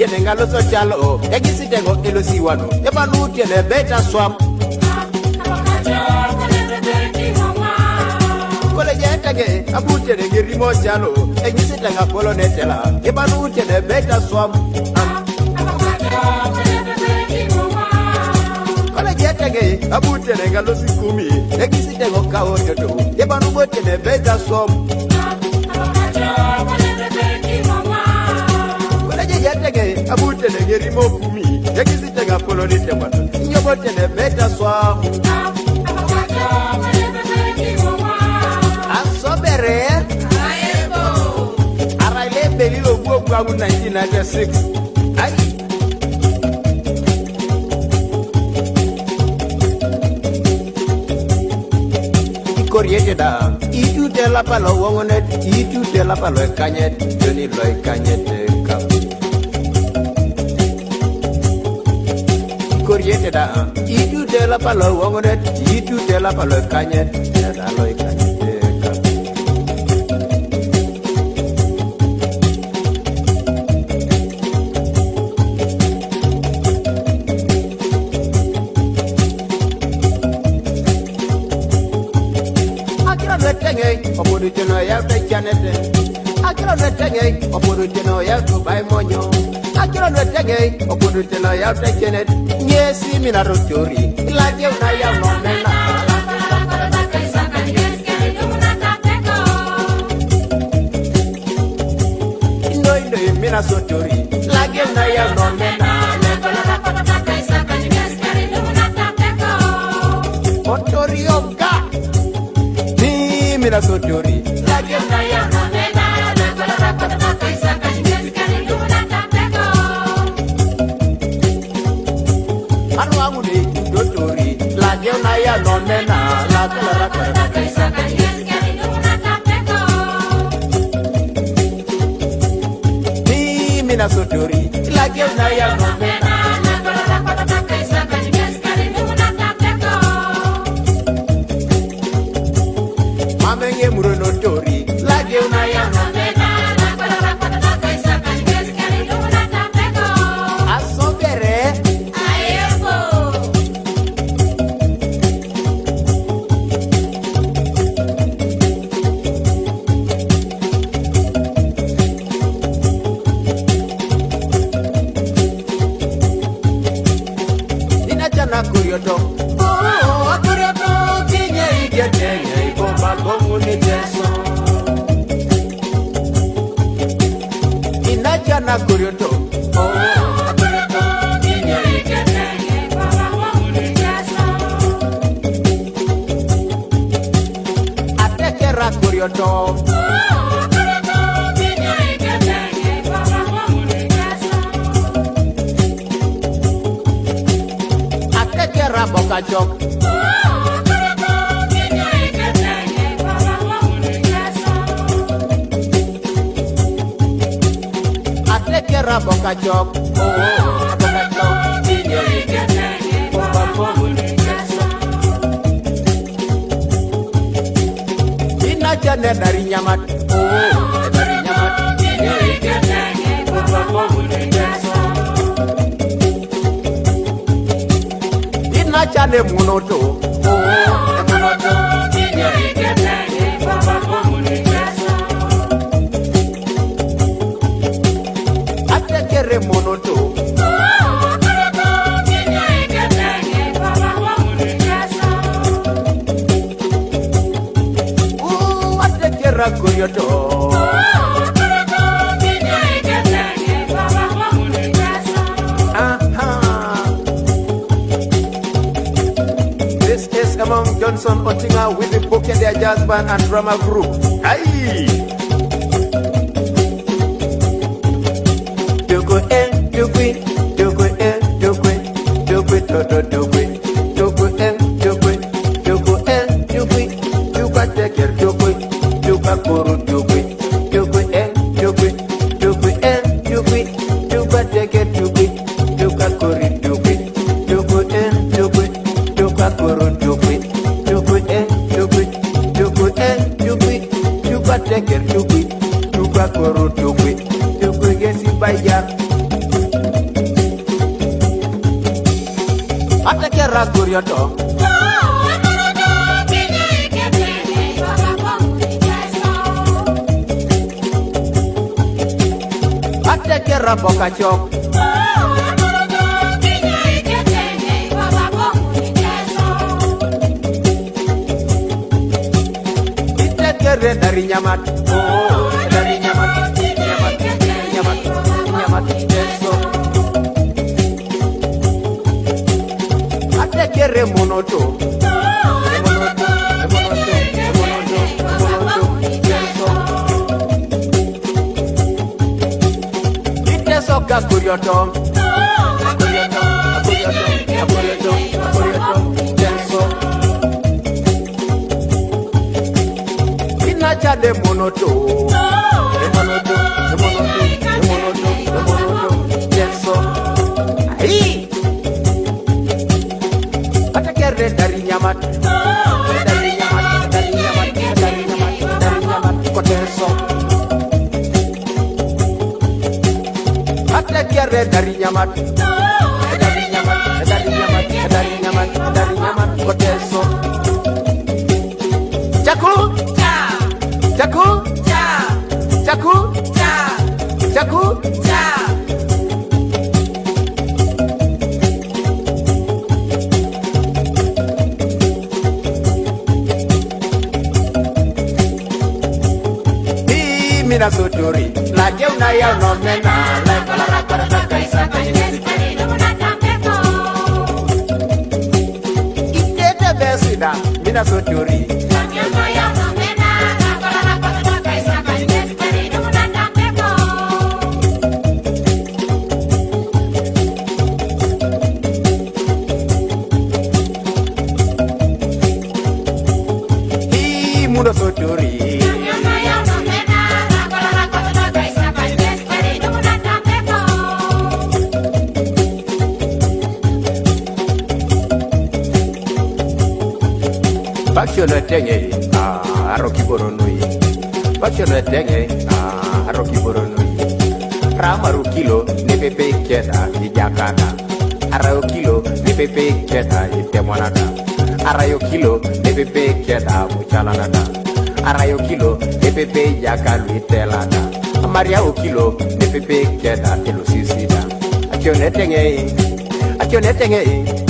tiene ngalo so chalo e gisitengo elo siwano e banu tiene beta swam kole jetege abu tiene ngirimo chalo e gisitenga polo netela e banu tiene beta swam kole jetege abu tiene ngalo sikumi e gisitengo kawo toto e banu tiene beta swam yatege abute ne gerimo kumi yakisitega polo ni tembato nyobote ne beta swa asobere ayebo araile belilo gwo 1996 ai ikoriete da itu de la palo wongonet itu de la palo kanyet joni loy kanyet Corriete da itu de la palo wongonet itu de la palo kanyet da loy kanyet akira vetenge obodu teno ya vejanete akira vetenge obodu teno ya dubai monyo akira vetenge obodu teno ya vejanet Yesi mina rotori la je una ya nomena Ino mina sotori la je una ya nomena Otori oka Ni mina sotori la je una ya nomena Dotori la je una ya nomena la clara Ni mina sotori la je una ya nomena Mamenge muro notori la je una ya nomena Asobere Kurioto oh kurioto kinye igetenge ibomba komuni jeso inachana kurioto oh kurioto kinye igetenge ibomba komuni jeso atekera kurioto oh kurioto kinye igetenge ibomba komuni jeso Kera boka chok Ate kera boka chok boka chok Inyo iketenge Boba bomu nikesa Ina jane dari nyamat Dari nyamat Inyo iketenge Boba bomu nikesa Chane munoto munoto kinye iketenge baba komuni jeso atekere munoto kinye iketenge baba komuni jeso atekera kurioto Johnson Otinga with the Bokendia Jazz Band and Drama Group. Aye! Doko doko doko doko doko doko doko doko doko doko doko doko teker doko doko koro doko doko doko doko doko doko teker doko doko koro doko doko doko doko koro doko Teker tukui, tuka koro tukui, tukui gesi bayar, atekera kurioto atekera bokachok itekere dari nyamat dari nyamat teso atekere monoto soka kurioto tenso inacha de monoto tenso ai atakere dari nyamat kotenso atakere dari nyamat kotenso jaku mina sotori la jeuna ya no mena la para kaisa itete besida mina sotori la jeuna ya no mena la para kaisa hi mundo sotori Bakshona tenge aroki boronoi Bakshona tenge aroki boronoi Ramaru kilo ne pepe keda ijakana Arayo kilo ne pepe keda itemonada Arayo kilo ne pepe keda muchalanada Arayo kilo ne pepe jakalu itelada Maria o kilo ne pepe keda telusisida Akshona tenge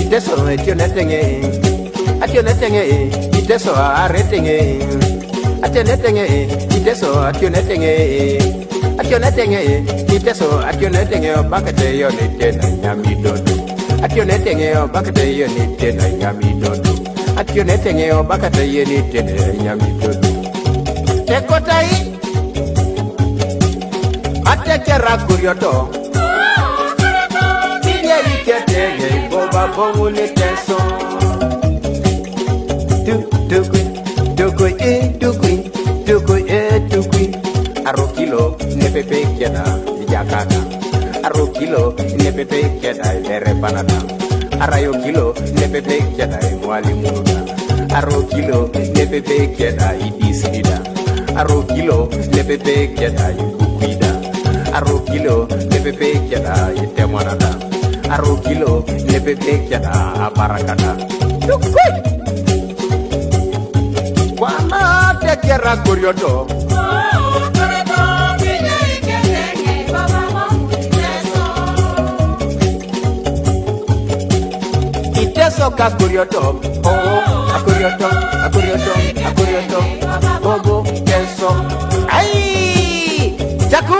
iteso akshona tenge ationetenge iteso aretenge ationetenge iteso ationetenge ationetenge bakate yo nitena nyamidodo ationetenge bakate yo nitena nyamidodo ationetenge bakate yo nitena nyamidodo tekotai atekera kurioto tinyeri ketenge boba bomule teso tukui arokilo nepepe keda ijakana arokilo nepepe keda ilere banana arayo kilo nepepe keda mwalimuda arokilo nepepe keda idisida arokilo nepepe keda ibukuida arokilo nepepe keda itemonada arokilo nepepe keda abarakada tukui Wana tekera kurioto Iteso ka kurioto Akurioto Bobo teso Ai Jaku